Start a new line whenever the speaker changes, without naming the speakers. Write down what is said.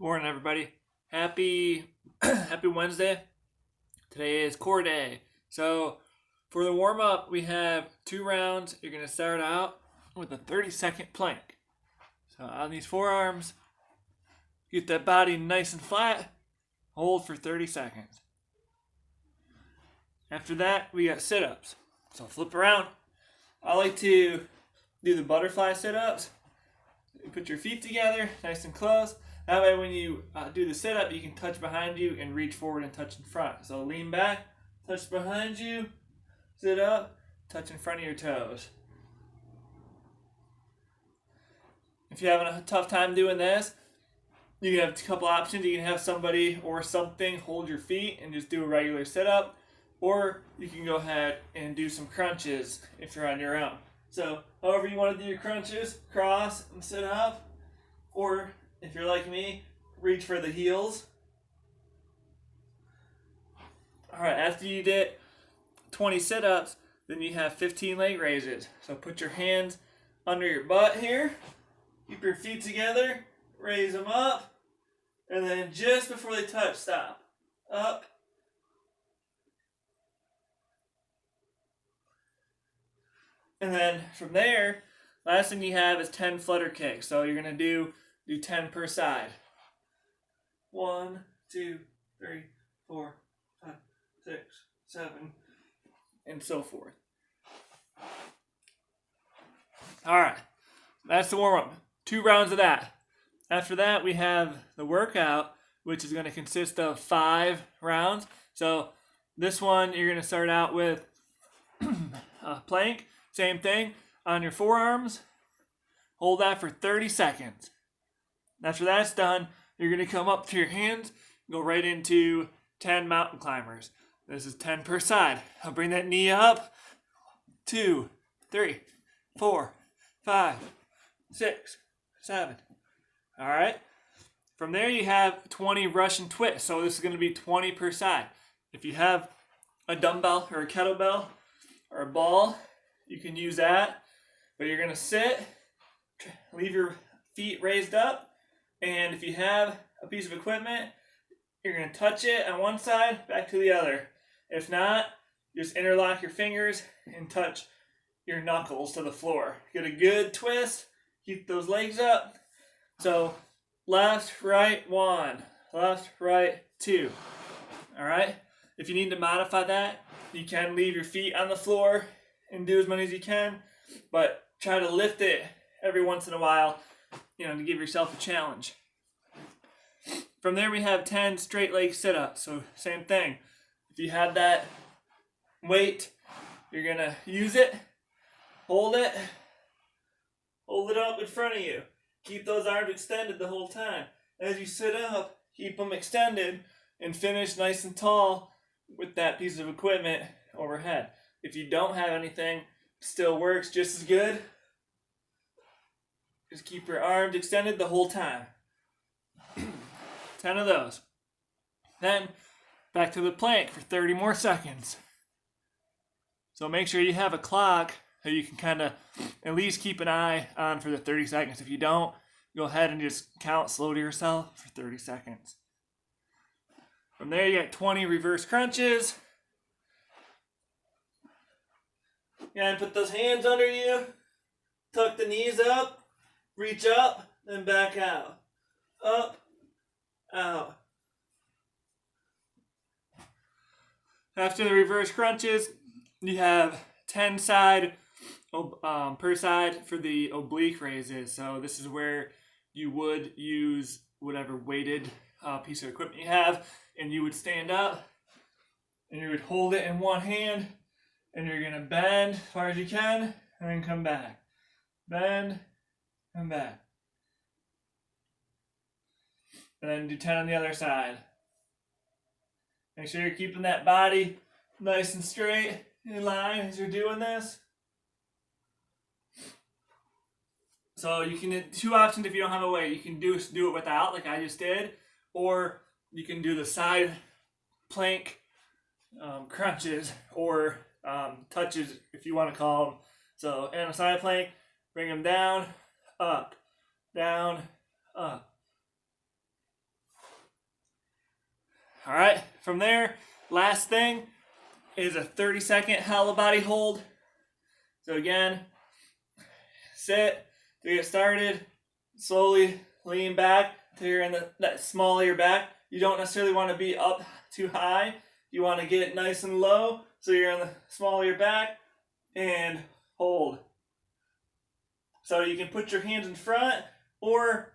Morning, everybody. Happy Happy Wednesday. Today is core day. So for the warm up, we have 2 rounds. You're going to start out with a 30-second plank. So on these forearms, get that body nice and flat. Hold for 30 seconds. After that, we got sit-ups. So flip around. I like to do the butterfly sit-ups. Put your feet together, nice and close. That way when you do the sit-up, you can touch behind you and reach forward and touch in front. So lean back, touch behind you, sit up, touch in front of your toes. If you're having a tough time doing this, you can have a couple options. You can have somebody or something hold your feet and just do a regular sit-up. Or you can go ahead and do some crunches if you're on your own. So however you want to do your crunches, cross and sit up. Or if you're like me, reach for the heels. Alright, after you did 20 sit-ups, then you have 15 leg raises. So put your hands under your butt here. Keep your feet together. Raise them up. And then just before they touch, stop. Up. And then from there, last thing you have is 10 flutter kicks. So you're going to do 10 per side. 1, 2, 3, 4, 5, 6, 7, and so forth. Alright, that's the warm-up. 2 rounds of that. After that, we have the workout, which is going to consist of 5 rounds. So this one, you're going to start out with a plank. Same thing on your forearms. Hold that for 30 seconds. After that's done, you're going to come up to your hands, go right into 10 mountain climbers. This is 10 per side. I'll bring that knee up. 2, 3, 4, 5, 6, 7. All right. From there, you have 20 Russian twists. So this is going to be 20 per side. If you have a dumbbell or a kettlebell or a ball, you can use that, but you're going to sit, leave your feet raised up, and if you have a piece of equipment, you're going to touch it on one side, back to the other. If not, just interlock your fingers and touch your knuckles to the floor. Get a good twist, keep those legs up. So left, right, 1, left, right, 2. All right? If you need to modify that, you can leave your feet on the floor and do as many as you can, but try to lift it every once in a while, to give yourself a challenge. From there, we have 10 straight leg sit-ups. So same thing. If you have that weight, you're going to use it, hold it up in front of you. Keep those arms extended the whole time. As you sit up, keep them extended and finish nice and tall with that piece of equipment overhead. If you don't have anything, still works just as good. Just keep your arms extended the whole time. 10 of those. Then back to the plank for 30 more seconds. So make sure you have a clock so you can kind of at least keep an eye on for the 30 seconds. If you don't, go ahead and just count slow to yourself for 30 seconds. From there, you got 20 reverse crunches. And put those hands under you, tuck the knees up, reach up, then back out. Up, out. After the reverse crunches, you have 10 per side for the oblique raises. So this is where you would use whatever weighted piece of equipment you have, and you would stand up, and you would hold it in one hand, and you're going to bend as far as you can, and then come back. Bend, and back. And then do 10 on the other side. Make sure you're keeping that body nice and straight in line as you're doing this. So you can do 2 options if you don't have a weight. You can do it without, like I just did, or you can do the side plank crunches, or touches, if you want to call them. So, and a side plank, bring them down, up, up. All right, from there, last thing is a 30-second hollow body hold. So again, sit to get started, slowly lean back till you're in that small of your back. You don't necessarily want to be up too high. You want to get nice and low so you're in the small of your back, and hold. So you can put your hands in front, or